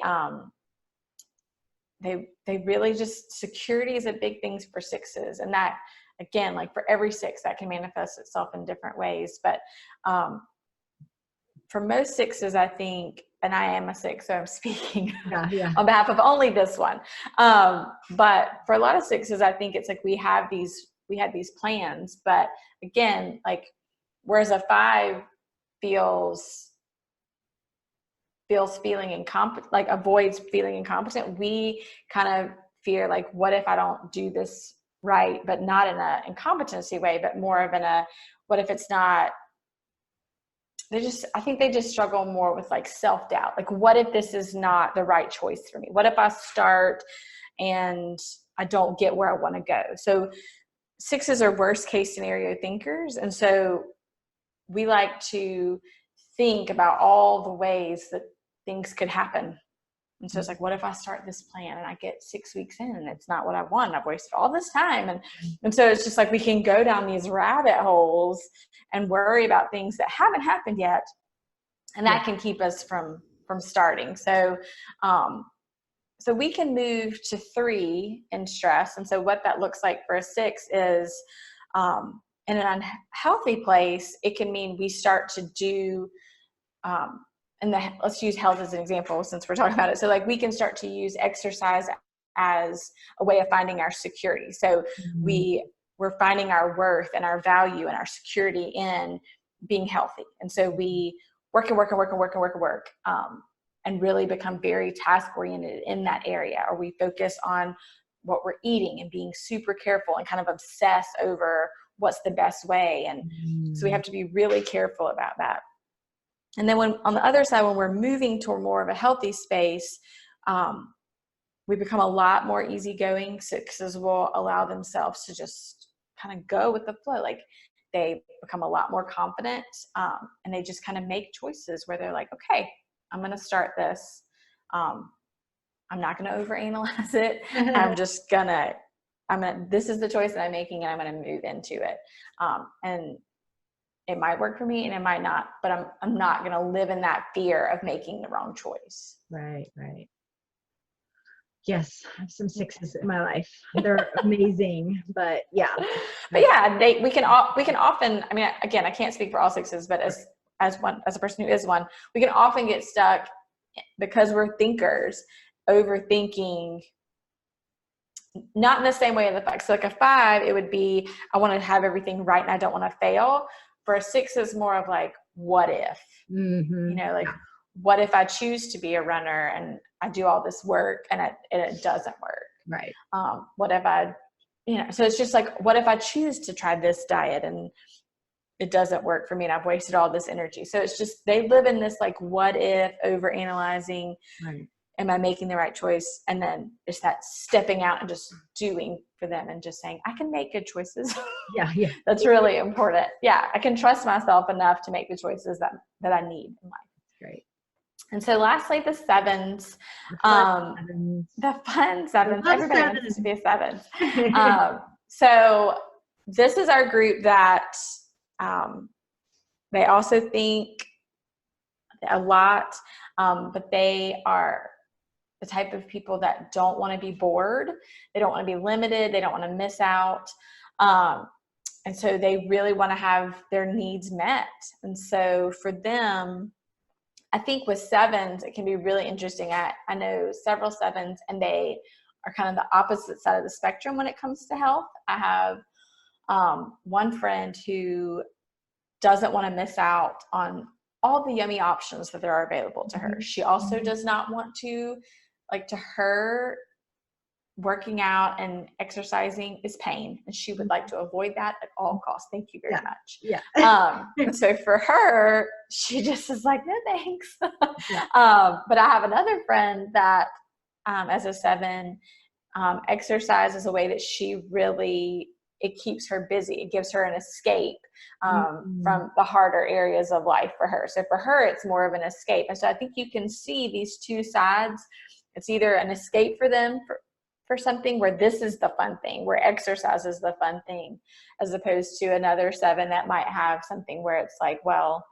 really just, security is a big thing for sixes. And that, again, like for every six, that can manifest itself in different ways. But for most sixes, I think, and I am a six, so I'm speaking on behalf of only this one. But for a lot of sixes, I think it's like we had these plans, but again, like, whereas a five feels feeling incompetent, like avoids feeling incompetent, we kind of fear like, what if I don't do this right? But not in a incompetency way, but more of in a, what if it's not, I think they just struggle more with like self-doubt. Like, what if this is not the right choice for me? What if I start and I don't get where I want to go? So sixes are worst case scenario thinkers. And so we like to think about all the ways that things could happen. And so it's like, what if I start this plan and I get 6 weeks in and it's not what I want? I've wasted all this time. And so it's just like, we can go down these rabbit holes and worry about things that haven't happened yet. And that can keep us from starting. So, so we can move to 3 in stress. And so what that looks like for a 6 is, in an unhealthy place, it can mean we start to do, let's use health as an example since we're talking about it. So like, we can start to use exercise as a way of finding our security. So we're finding our worth and our value and our security in being healthy. And so we work and really become very task oriented in that area, or we focus on what we're eating and being super careful and kind of obsess over what's the best way. And so we have to be really careful about that. And then when on the other side, when we're moving toward more of a healthy space, we become a lot more easygoing. Sixes will allow themselves to just kind of go with the flow. Like, they become a lot more confident, and they just kind of make choices where they're like, okay, I'm going to start this. I'm not going to overanalyze it. This is the choice that I'm making, and I'm going to move into it. And it might work for me and it might not, but I'm not going to live in that fear of making the wrong choice. Right. Yes, I have some sixes in my life. They're amazing, but yeah. But yeah, we can often, I mean, again, I can't speak for all sixes, but as a person who is one, we can often get stuck because we're thinkers, overthinking, not in the same way in the fact. So like a 5, it would be, I want to have everything right and I don't want to fail. For a 6 is more of like, what if, what if I choose to be a runner and I do all this work and it doesn't work? Right. What if I, so it's just like, what if I choose to try this diet and it doesn't work for me and I've wasted all this energy? So it's just, they live in this like, what if, over analyzing. Right. Am I making the right choice? And then it's that stepping out and just doing for them and just saying, I can make good choices. Yeah. That's really important. Yeah. I can trust myself enough to make the choices that I need in life. Great. And so lastly, the 7s, the fun sevens, everybody wants to be a 7. So this is our group that, they also think a lot, but they are the type of people that don't want to be bored. They don't want to be limited. They don't want to miss out. And so they really want to have their needs met. And so for them, I think with 7s, it can be really interesting. I know several 7s, and they are kind of the opposite side of the spectrum when it comes to health. I have one friend who doesn't want to miss out on all the yummy options that there are available to her. She also does not want to, like, to her, working out and exercising is pain, and she would like to avoid that at all costs. Thank you very much. Yeah. And so for her, she just is like, no thanks. Yeah. But I have another friend that, as a 7, exercise is a way that she really, it keeps her busy. It gives her an escape from the harder areas of life for her. So for her, it's more of an escape. And so I think you can see these two sides. It's either an escape for them for something where this is the fun thing, where exercise is the fun thing, as opposed to another 7 that might have something where it's like, well,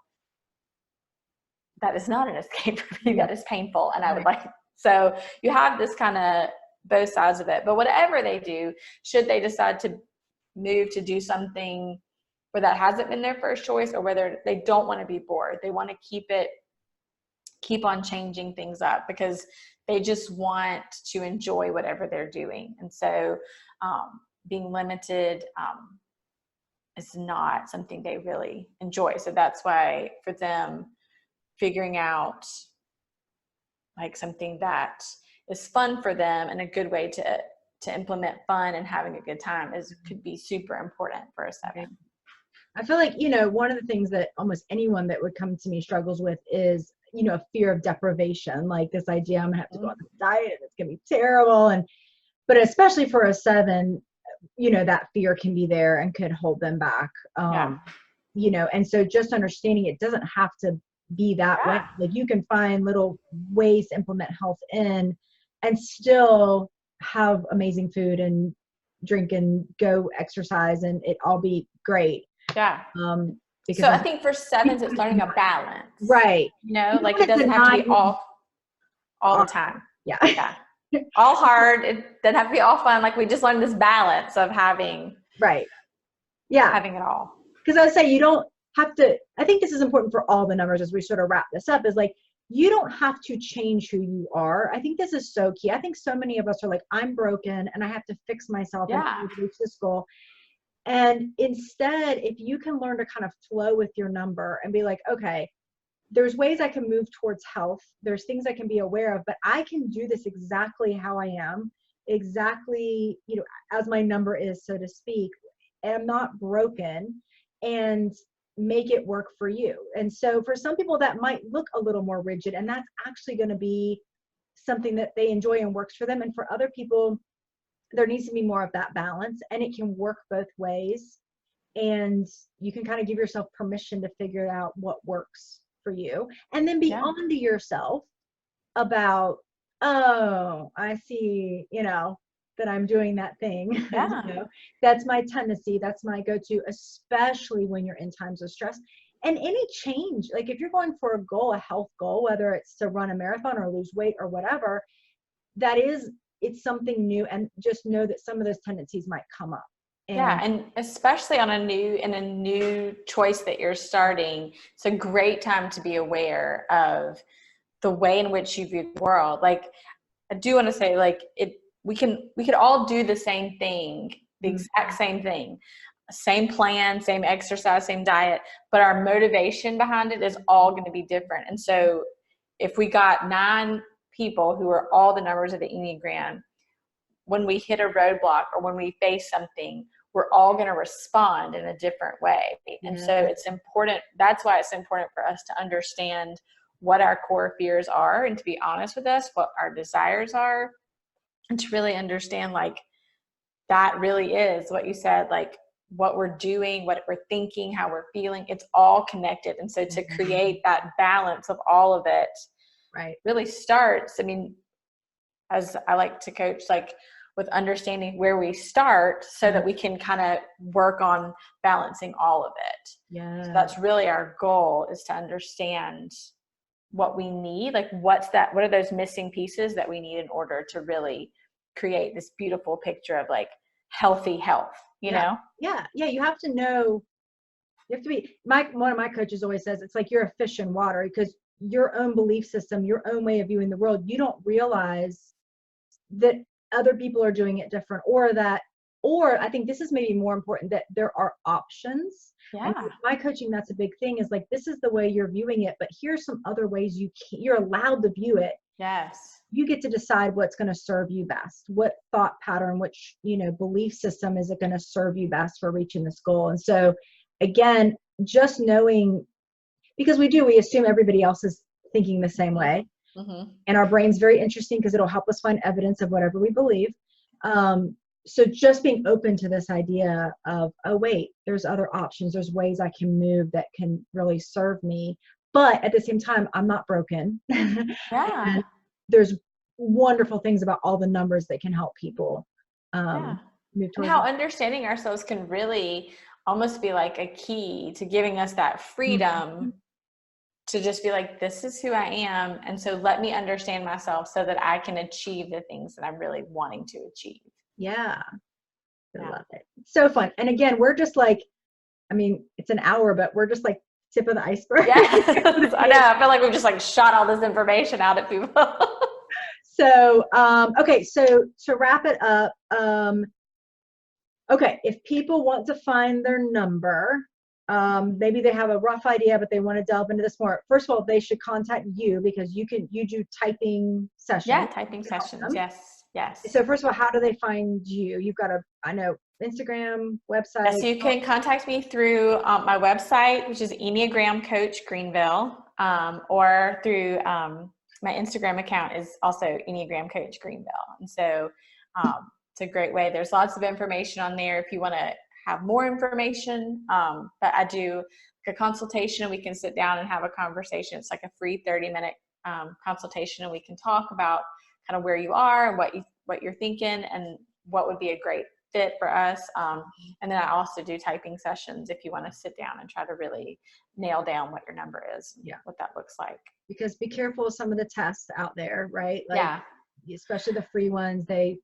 that is not an escape for me. That is painful. And I would like, so you have this kind of both sides of it. But whatever they do, should they decide to move to do something where that hasn't been their first choice, or whether they don't want to be bored, they want to keep on changing things up because they just want to enjoy whatever they're doing. And so being limited is not something they really enjoy. So that's why for them, figuring out like something that is fun for them and a good way to implement fun and having a good time could be super important for a 7. I feel like, one of the things that almost anyone that would come to me struggles with is, a fear of deprivation, like this idea I'm gonna have to go on this diet and it's gonna be terrible. But especially for a 7, that fear can be there and could hold them back. And so just understanding it doesn't have to be that way. Like you can find little ways to implement health in and still have amazing food and drink and go exercise and it all be great. Yeah. So I think for 7s, it's learning a balance. Right. Like it doesn't have to be all the time. Yeah. Yeah. All hard. It doesn't have to be all fun. Like we just learned this balance of having. Right. Yeah. Having it all. Because I would say you don't have to, I think this is important for all the numbers as we sort of wrap this up, is like, you don't have to change who you are. I think this is so key. I think so many of us are like, I'm broken and I have to fix myself and reach this goal. And instead, if you can learn to kind of flow with your number and be like, okay, there's ways I can move towards health. There's things I can be aware of, but I can do this exactly how I am, exactly, as my number is, so to speak. And I'm not broken, and make it work for you. And so for some people that might look a little more rigid, and that's actually going to be something that they enjoy and works for them. And for other people, there needs to be more of that balance, and it can work both ways. And you can kind of give yourself permission to figure out what works for you, and then be on to yourself about, oh, I see, that I'm doing that thing. That's my tendency. That's my go-to, especially when you're in times of stress. And any change, like if you're going for a goal, a health goal, whether it's to run a marathon or lose weight or whatever, it's something new, and just know that some of those tendencies might come up. And especially on a new choice that you're starting, it's a great time to be aware of the way in which you view the world. Like, I do want to say, like, we could all do the same thing, the exact same thing, same plan, same exercise, same diet, but our motivation behind it is all going to be different. And so if we got 9 people who are all the numbers of the Enneagram, when we hit a roadblock or when we face something, we're all going to respond in a different way. And so it's important. That's why it's important for us to understand what our core fears are, and to be honest with us, what our desires are, and to really understand, like, that really is what you said, like what we're doing, what we're thinking, how we're feeling, it's all connected. And so to create that balance of all of it, really starts, I mean, as I like to coach, like with understanding where we start so that we can kind of work on balancing all of it. So that's really our goal, is to understand what we need, like what are those missing pieces that we need in order to really create this beautiful picture of like healthy health, you know? You have to know, you have to be, one of my coaches always says, it's like you're a fish in water, because your own belief system, your own way of viewing the world, you don't realize that other people are doing it different, or I think this is maybe more important, that there are options. My coaching, that's a big thing, is like, this is the way you're viewing it, but here's some other ways you're allowed to view it, Yes. You get to decide what's going to serve you best. What thought pattern, which, belief system is it going to serve you best for reaching this goal? And so again, just knowing, because we assume everybody else is thinking the same way. Mm-hmm. And our brain's very interesting because it'll help us find evidence of whatever we believe. So just being open to this idea of, oh, wait, there's other options. There's ways I can move that can really serve me. But at the same time, I'm not broken. Yeah. And there's wonderful things about all the numbers that can help people Yeah. move And towards how it. understanding ourselves can really almost be like a key to giving us that freedom to just be like, this is who I am. And so let me understand myself so that I can achieve the things that I'm really wanting to achieve. Yeah. I Yeah. love it. So fun. And again, we're just like, it's an hour, but we're just like tip of the iceberg. Yes, I know. I feel like we've just like shot all this information out at people. So, okay. So to wrap it up, okay, if people want to find their number, maybe they have a rough idea, but they want to delve into this more. First of all, they should contact you because you do typing sessions. Yeah, typing sessions. Yes, yes. So first of all, how do they find you? You've got Instagram, website. Yes, you can contact me through my website, which is Enneagram Coach Greenville, or through my Instagram account is also Enneagram Coach Greenville. And so it's a great way. There's lots of information on there if you want to have more information. But I do a consultation and we can sit down and have a conversation. It's like a free 30-minute consultation and we can talk about kind of where you are and what you're thinking and what would be a great fit for us. And then I also do typing sessions if you want to sit down and try to really nail down what your number is, what that looks like. Because be careful of some of the tests out there, right? Like, especially the free ones, they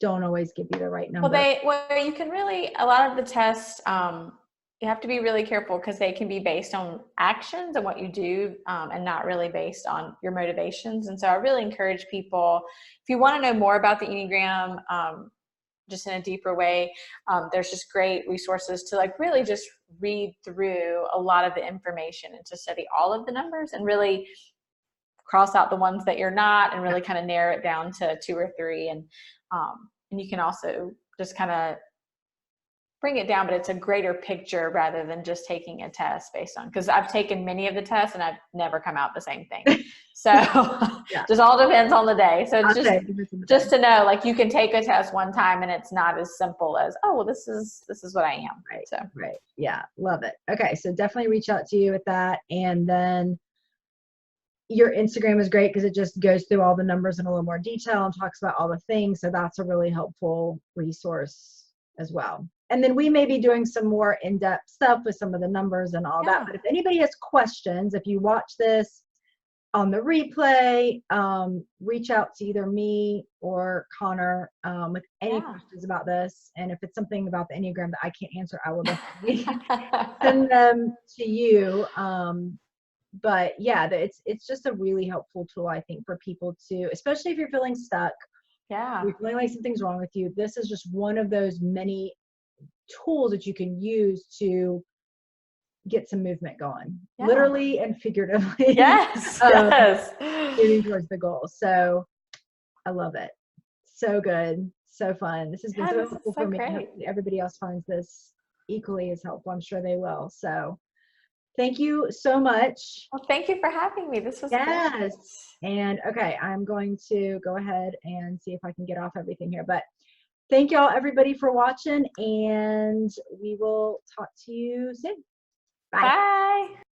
don't always give you the right number. Well, you can really, a lot of the tests, you have to be really careful because they can be based on actions and what you do and not really based on your motivations. And so I really encourage people, if you want to know more about the Enneagram, just in a deeper way, there's just great resources to like really just read through a lot of the information and to study all of the numbers and really cross out the ones that you're not and really kind of narrow it down to 2 or 3. And you can also just kind of bring it down, but it's a greater picture rather than just taking a test based on, because I've taken many of the tests and I've never come out the same thing. So just all depends on the day. So it's just to know, like, you can take a test one time and it's not as simple as, oh, well, this is what I am. Right. So right. Yeah. Love it. Okay. So definitely reach out to you with that. And then your Instagram is great because it just goes through all the numbers in a little more detail and talks about all the things. So that's a really helpful resource as well. And then we may be doing some more in-depth stuff with some of the numbers and all that. But if anybody has questions, if you watch this on the replay, reach out to either me or Connor with any questions about this. And if it's something about the Enneagram that I can't answer, I will definitely send them to you. But yeah, it's just a really helpful tool, I think, for people to, especially if you're feeling stuck. You're feeling like something's wrong with you. This is just one of those many tools that you can use to get some movement going, literally and figuratively. Yes. Moving towards the goal. So I love it. So good. So fun. This has been so helpful for me. Hopefully everybody else finds this equally as helpful. I'm sure they will. So thank you so much. Well, thank you for having me. This was great. And okay, I'm going to go ahead and see if I can get off everything here. But thank y'all, everybody, for watching, and we will talk to you soon. Bye. Bye.